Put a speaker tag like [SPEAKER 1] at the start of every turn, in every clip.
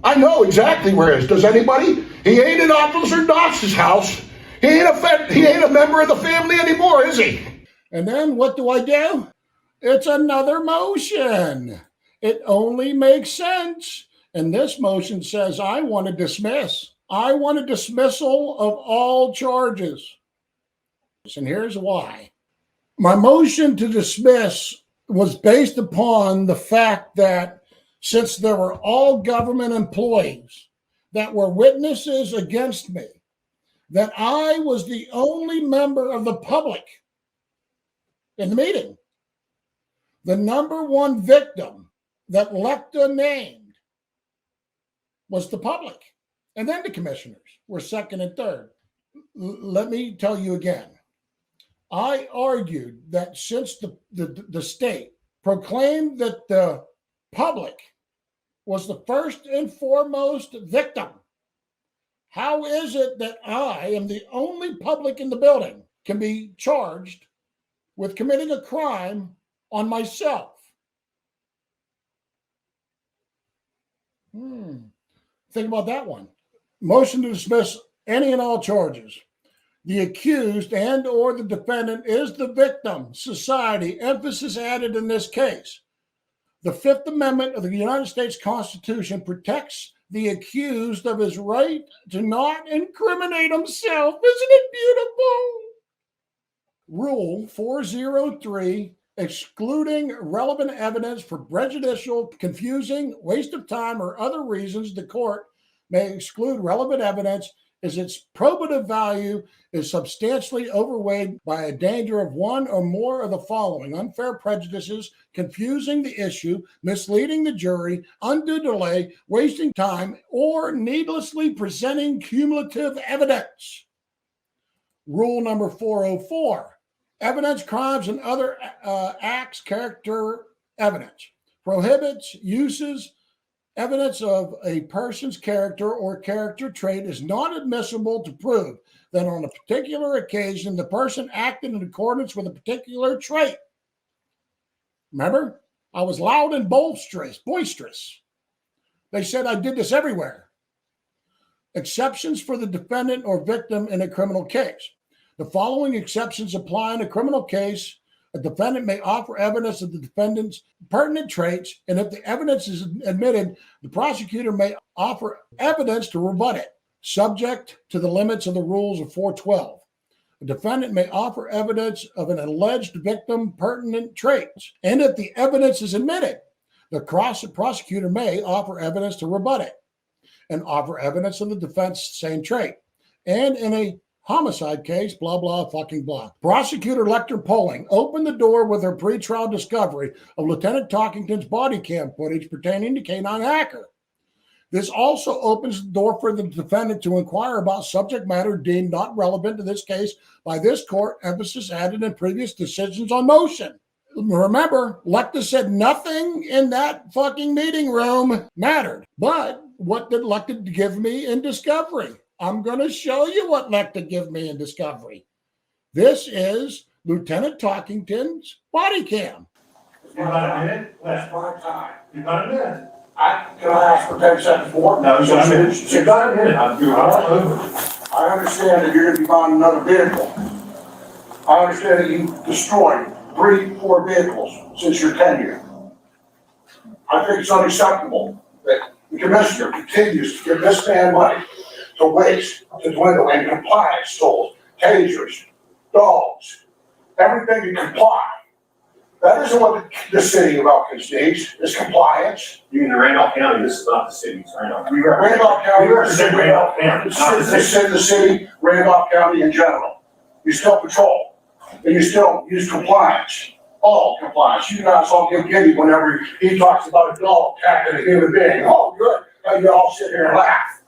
[SPEAKER 1] I know exactly where it is. Does anybody? He ain't at Officer Doss's house. He ain't a member of the family anymore, is he?
[SPEAKER 2] And then what do? It's another motion. It only makes sense. And this motion says, I want to dismiss. I want a dismissal of all charges. And here's why. My motion to dismiss was based upon the fact that since there were all government employees that were witnesses against me, that I was the only member of the public in the meeting. The number one victim that Lecta named was the public. And then the commissioners were second and third. Let me tell you again. I argued that since the state proclaimed that the public was the first and foremost victim, how is it that I am the only public in the building can be charged with committing a crime on myself? Think about that one. Motion to dismiss any and all charges. The accused and or the defendant is the victim. Society, emphasis added in this case. The Fifth Amendment of the United States Constitution protects the accused of his right to not incriminate himself. Isn't it beautiful? Rule 403, excluding relevant evidence for prejudicial, confusing, waste of time, or other reasons the court may exclude relevant evidence is its probative value is substantially overweighed by a danger of one or more of the following: unfair prejudices, confusing the issue, misleading the jury, undue delay, wasting time, or needlessly presenting cumulative evidence. Rule number 404, evidence, crimes, and other acts, character evidence, prohibits uses evidence of a person's character or character trait is not admissible to prove that on a particular occasion the person acted in accordance with a particular trait. Remember, I was loud and boisterous. They said I did this everywhere. Exceptions for the defendant or victim in a criminal case. The following exceptions apply in a criminal case. A defendant may offer evidence of the defendant's pertinent traits, and if the evidence is admitted, the prosecutor may offer evidence to rebut it, subject to the limits of the rules of 412. A defendant may offer evidence of an alleged victim pertinent traits, and if the evidence is admitted, the prosecutor may offer evidence to rebut it and offer evidence of the defense's same trait. And in a homicide case, blah, blah, fucking blah. Prosecutor Lecter Polling opened the door with her pretrial discovery of Lieutenant Talkington's body cam footage pertaining to K9 Hacker. This also opens the door for the defendant to inquire about subject matter deemed not relevant to this case by this court, emphasis added in previous decisions on motion. Remember, Lecter said nothing in that fucking meeting room mattered. But what did Lecter give me in discovery? I'm going to show you what Lecter gave me in discovery. This is Lieutenant Talkington's body cam.
[SPEAKER 1] You got a minute? That's my time. You got a minute? Can I ask for 10 seconds more? No, you got a minute. You got a minute. I understand that you're going to be buying another vehicle. I understand that you destroyed 3-4 vehicles since your tenure. I think it's unacceptable that the commissioner continues to give this man money to waste, to dwindle, and compliance tools, tasers, dogs, everything to comply. That isn't what the city of Elkins needs, is compliance.
[SPEAKER 3] You mean the Randolph County, this is not the city, it's Randolph.
[SPEAKER 1] Randolph County,
[SPEAKER 3] You represent Randolph County, not
[SPEAKER 1] the city, Randolph County in general. You still patrol, and you still use compliance, all compliance. You guys all get giddy whenever he talks about a dog attacking a human being. Oh, good, and you all sit here and laugh.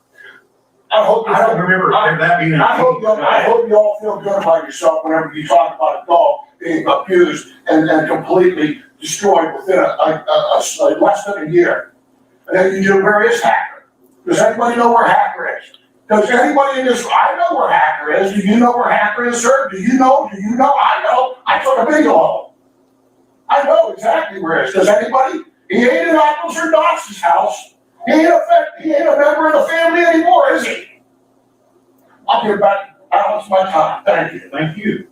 [SPEAKER 1] I
[SPEAKER 3] don't remember that being.
[SPEAKER 1] I hope you all feel good about yourself whenever you talk about a dog being abused and completely destroyed within less than a year. And then you do, where is Hacker? Does anybody know where Hacker is? Does anybody in this, I know where Hacker is. Do you know where Hacker is, sir? Do you know? I know. I took a video of him. I know exactly where it is. Does anybody? He ain't at Officer Doss's house. He ain't a member of the family anymore, is he? I'll give back Alex my time. Thank you.
[SPEAKER 3] Thank you.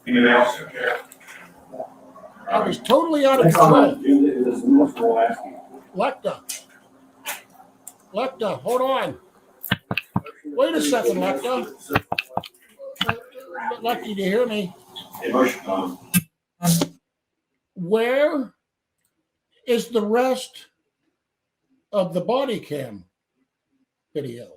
[SPEAKER 3] Anything else?
[SPEAKER 2] I was totally out of control. Lecter, hold on. Wait a second, Lecter. Lucky to hear me. Where is the rest of the body cam video?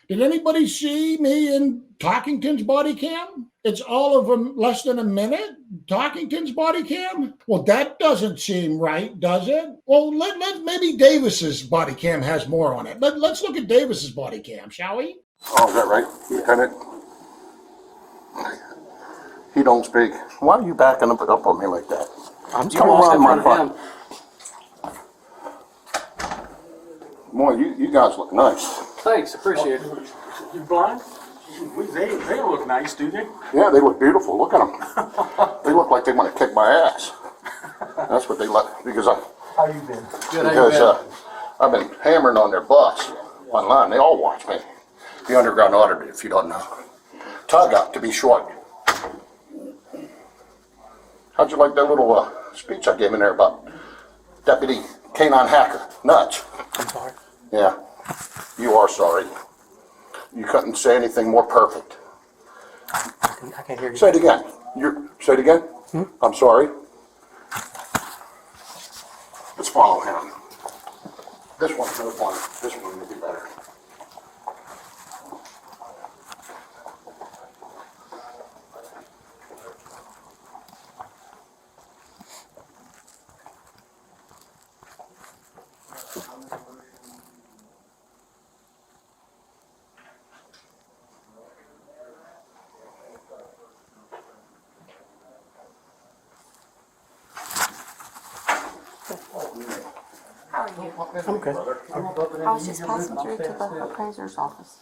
[SPEAKER 2] Did anybody see me in Talkington's body cam? It's all of them less than a minute. Talkington's body cam? Well, that doesn't seem right, does it? Well, maybe Davis's body cam has more on it. Let's look at Davis's body cam, shall we?
[SPEAKER 1] Oh, is that right, Lieutenant? He don't speak. Why are you backing up on me like that?
[SPEAKER 4] I'm
[SPEAKER 1] Come around my front.
[SPEAKER 4] him.
[SPEAKER 1] Boy, you guys look nice.
[SPEAKER 4] Thanks, appreciate it.
[SPEAKER 5] You blind? They look nice, do they?
[SPEAKER 1] Yeah, they look beautiful. Look at them. They look like they want to kick my ass. That's what they like, because
[SPEAKER 5] How you been?
[SPEAKER 4] Good, how you been?
[SPEAKER 1] I've been hammering on their butts online. They all watch me. The underground auditor, if you don't know. Tug out, to be short. How'd you like that little speech I gave in there about Deputy Canine Hacker? Nuts.
[SPEAKER 4] I'm sorry.
[SPEAKER 1] Yeah, you are sorry. You couldn't say anything more perfect.
[SPEAKER 4] I can't hear you.
[SPEAKER 1] Say it again. Say it again? I'm sorry. Let's follow him. This one's no fun. This one will be better.
[SPEAKER 6] How are you?
[SPEAKER 4] I'm okay.
[SPEAKER 6] I was just passing through to the appraiser's office.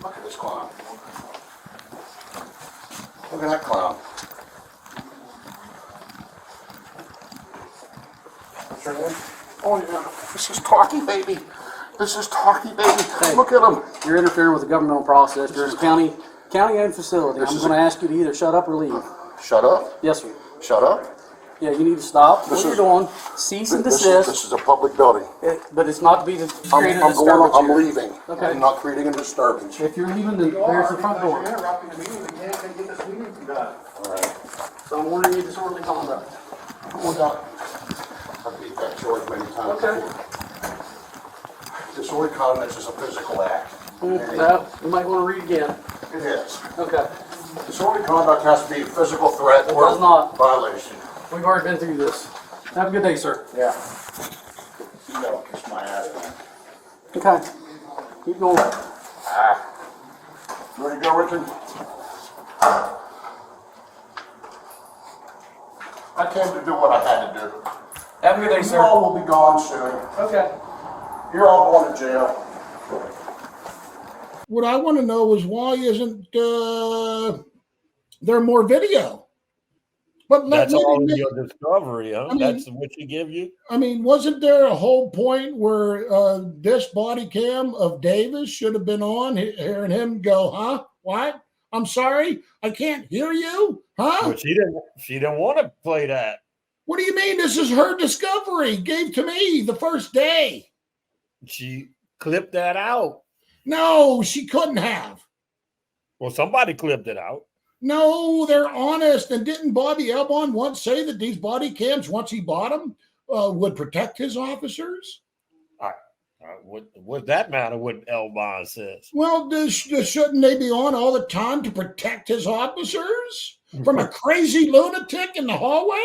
[SPEAKER 1] Look at this clown. Look at that clown. Oh yeah, this is Talkie Baby. This is Talkie Baby.
[SPEAKER 4] Hey.
[SPEAKER 1] Look at him.
[SPEAKER 4] You're interfering with the governmental process. You're in a county-owned facility. I'm going to ask you to either shut up or leave.
[SPEAKER 1] Shut up.
[SPEAKER 4] Yes, sir.
[SPEAKER 1] Shut up.
[SPEAKER 4] Yeah, you need to stop
[SPEAKER 1] This
[SPEAKER 4] what you're
[SPEAKER 1] is-
[SPEAKER 4] doing. Cease and
[SPEAKER 1] This
[SPEAKER 4] desist.
[SPEAKER 1] is a public building.
[SPEAKER 4] But it's not to be creating a
[SPEAKER 1] I'm
[SPEAKER 4] disturbance
[SPEAKER 1] I'm
[SPEAKER 4] here.
[SPEAKER 1] leaving.
[SPEAKER 4] Okay.
[SPEAKER 1] I'm not creating a disturbance.
[SPEAKER 4] If you're leaving, then there's the front door.
[SPEAKER 5] Interrupting the meeting. We can't get this meeting done.
[SPEAKER 1] All right.
[SPEAKER 4] So I'm ordering you disorderly conduct.
[SPEAKER 1] Hold on. I've beat that charge many times.
[SPEAKER 4] Okay.
[SPEAKER 1] Disorderly conduct is a physical act.
[SPEAKER 4] No, you might want to read again.
[SPEAKER 1] It is.
[SPEAKER 4] Okay.
[SPEAKER 1] Disorderly conduct has to be a physical threat
[SPEAKER 4] It
[SPEAKER 1] or
[SPEAKER 4] does not.
[SPEAKER 1] violation.
[SPEAKER 4] We've already been through this. Have a good day, sir.
[SPEAKER 1] Yeah. You know, kiss my ass, man.
[SPEAKER 4] Okay. Keep going.
[SPEAKER 1] You ready to go, Richard? I came to do what I had to do.
[SPEAKER 4] Have a good day,
[SPEAKER 1] You
[SPEAKER 4] sir.
[SPEAKER 1] all will be gone soon.
[SPEAKER 4] Okay.
[SPEAKER 1] You're all going to jail.
[SPEAKER 2] What I want to know is why isn't there more video? But
[SPEAKER 7] That's all in your discovery, huh?
[SPEAKER 2] I mean-
[SPEAKER 7] That's what you give you?
[SPEAKER 2] I mean, wasn't there a whole point where this body cam of Davis should have been on, hearing him go, huh? What? I'm sorry, I can't hear you, huh?
[SPEAKER 7] But she didn't want to play that.
[SPEAKER 2] What do you mean? This is her discovery, gave to me the first day.
[SPEAKER 7] She clipped that out.
[SPEAKER 2] No, she couldn't have.
[SPEAKER 7] Well, somebody clipped it out.
[SPEAKER 2] No, they're honest. And didn't Bobby Elbon once say that these body cams, once he bought them, would protect his officers?
[SPEAKER 7] What that matter what Elbon says?
[SPEAKER 2] Well, shouldn't they be on all the time to protect his officers from a crazy lunatic in the hallway?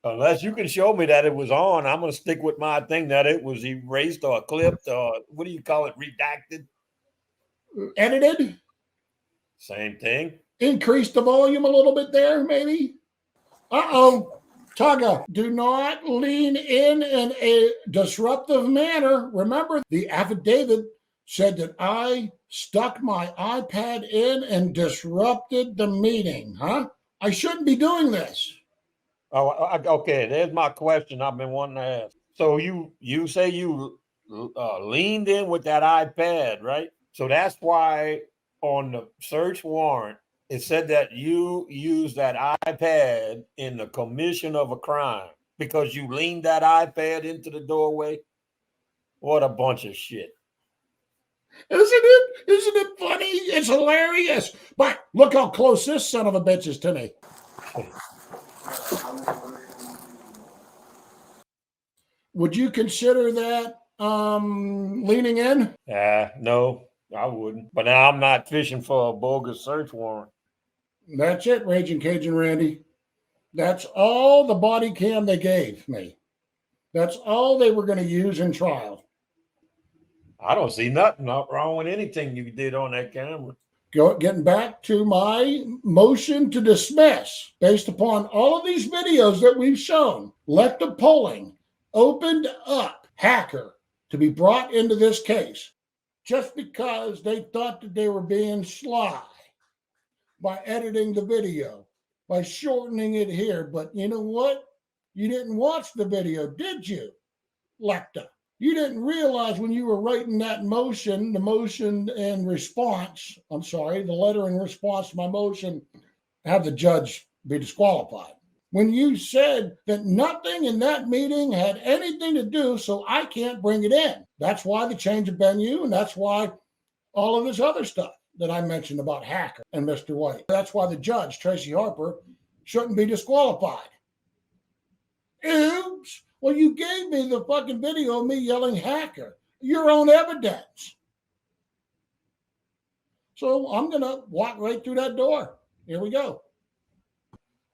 [SPEAKER 7] Unless you can show me that it was on, I'm going to stick with my thing that it was erased or clipped or what do you call it, redacted?
[SPEAKER 2] Edited?
[SPEAKER 7] Same thing.
[SPEAKER 2] Increase the volume a little bit there, maybe? Uh-oh. Taga, do not lean in a disruptive manner. Remember, the affidavit said that I stuck my iPad in and disrupted the meeting, huh? I shouldn't be doing this.
[SPEAKER 7] Oh, okay. There's my question I've been wanting to ask. So you say you leaned in with that iPad, right? So that's why on the search warrant it said that you used that iPad in the commission of a crime because you leaned that iPad into the doorway. What a bunch of shit.
[SPEAKER 2] Isn't it? Isn't it funny? It's hilarious. But look how close this son of a bitch is to me. Would you consider that leaning in?
[SPEAKER 7] No, I wouldn't. But now I'm not fishing for a bogus search warrant.
[SPEAKER 2] That's it, Raging Cajun Randy. That's all the body cam they gave me. That's all they were going to use in trial.
[SPEAKER 7] I don't see nothing wrong with anything you did on that camera.
[SPEAKER 2] Getting back to my motion to dismiss, based upon all of these videos that we've shown, let the polling opened up hacker to be brought into this case just because they thought that they were being sly by editing the video, by shortening it here. But you know what? You didn't watch the video, did you, Lecter? You didn't realize when you were writing that motion, the motion in response, the letter in response to my motion, have the judge be disqualified. When you said that nothing in that meeting had anything to do, so I can't bring it in. That's why the change of venue, and that's why all of this other stuff that I mentioned about Hacker and Mr. White. That's why the judge, Tracy Harper, shouldn't be disqualified. Oops. Well, you gave me the fucking video of me yelling Hacker. Your own evidence. So I'm going to walk right through that door. Here we go.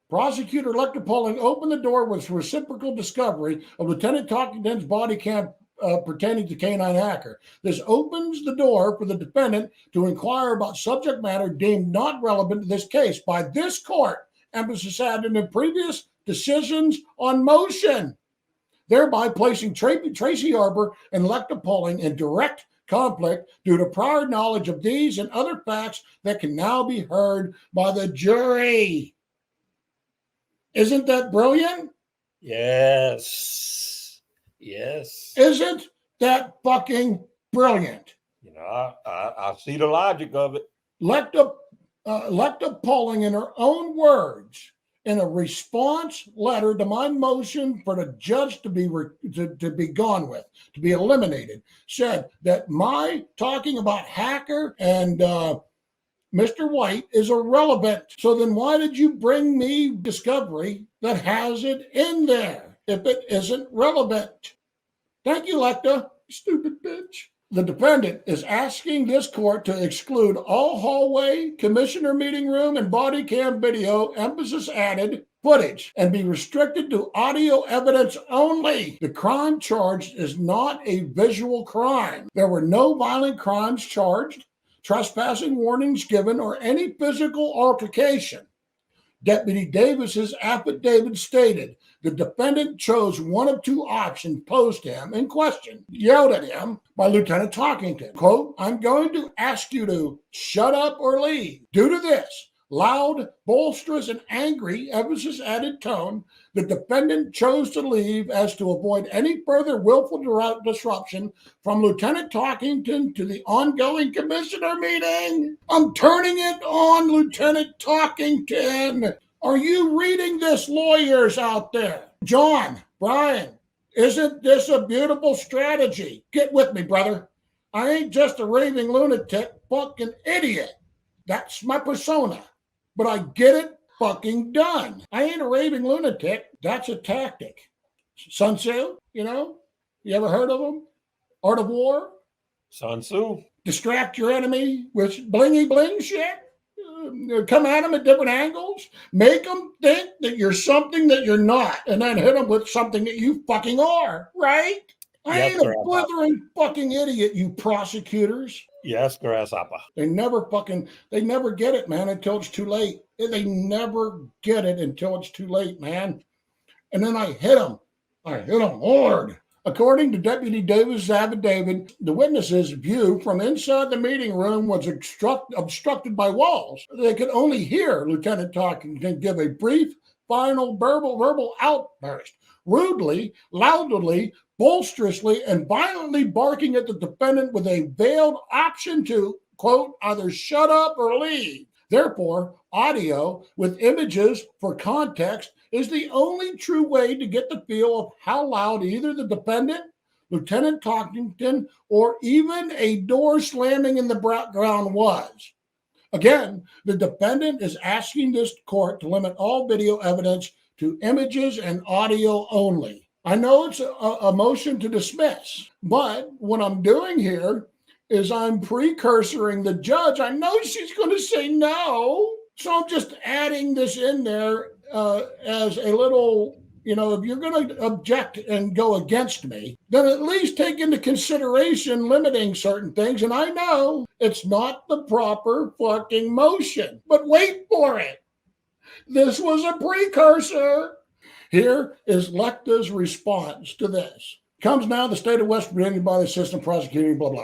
[SPEAKER 2] Prosecutor Lecter Polling opened the door with reciprocal discovery of Lieutenant Talkington's body cam pertaining to K9 Hacker. This opens the door for the defendant to inquire about subject matter deemed not relevant to this case by this court, emphasis added in previous decisions on motion, thereby placing Tracy Harper and Lecter Polling in direct conflict due to prior knowledge of these and other facts that can now be heard by the jury. Isn't that brilliant?
[SPEAKER 7] Yes.
[SPEAKER 2] Isn't that fucking brilliant?
[SPEAKER 7] You know, I see the logic of it.
[SPEAKER 2] Lecter Polling, in her own words, in a response letter to my motion for the judge to be gone with, to be eliminated, said that my talking about Hacker and Mr. White is irrelevant. So then why did you bring me discovery that has it in there if it isn't relevant? Thank you, Lecter, stupid bitch. The defendant is asking this court to exclude all hallway, commissioner meeting room, and body cam video, emphasis added, footage, and be restricted to audio evidence only. The crime charged is not a visual crime. There were no violent crimes charged, trespassing warnings given, or any physical altercation. Deputy Davis's affidavit stated the defendant chose one of two options posed to him in question, yelled at him by Lieutenant Talkington. Quote, "I'm going to ask you to shut up or leave." Due to this loud, boisterous, and angry, emphasis added tone, the defendant chose to leave as to avoid any further willful disruption from Lieutenant Talkington to the ongoing commissioner meeting. I'm turning it on, Lieutenant Talkington. Are you reading this, lawyers out there? John, Brian, isn't this a beautiful strategy? Get with me, brother. I ain't just a raving lunatic, fucking idiot. That's my persona. But I get it fucking done. I ain't a raving lunatic. That's a tactic. Sun Tzu, you ever heard of him? Art of War?
[SPEAKER 7] Sun Tzu.
[SPEAKER 2] Distract your enemy with blingy bling shit. Come at them at different angles. Make them think that you're something that you're not. And then hit them with something that you fucking are. Right? I ain't a blithering fucking idiot, you prosecutors.
[SPEAKER 7] Yes, grasshopper.
[SPEAKER 2] They never get it, man, until it's too late. They never get it until it's too late, man. And then I hit them. hard. According to Deputy Davis' affidavit, the witnesses' view from inside the meeting room was obstructed by walls. They could only hear Lieutenant Talkington give a brief final verbal outburst, rudely, loudly, boisterously, and violently barking at the defendant with a veiled option to, quote, either shut up or leave. Therefore, audio with images for context is the only true way to get the feel of how loud either the defendant, Lieutenant Cockington, or even a door slamming in the background was. Again, the defendant is asking this court to limit all video evidence to images and audio only. I know it's a motion to dismiss, but what I'm doing here is I'm precursoring the judge. I know she's going to say no, so I'm just adding this in there as a little, if you're going to object and go against me, then at least take into consideration limiting certain things. And I know it's not the proper fucking motion, but wait for it. This was a precursor. Here is Lecta's response to this. Comes now the state of West Virginia by the assistant prosecutor, blah, blah.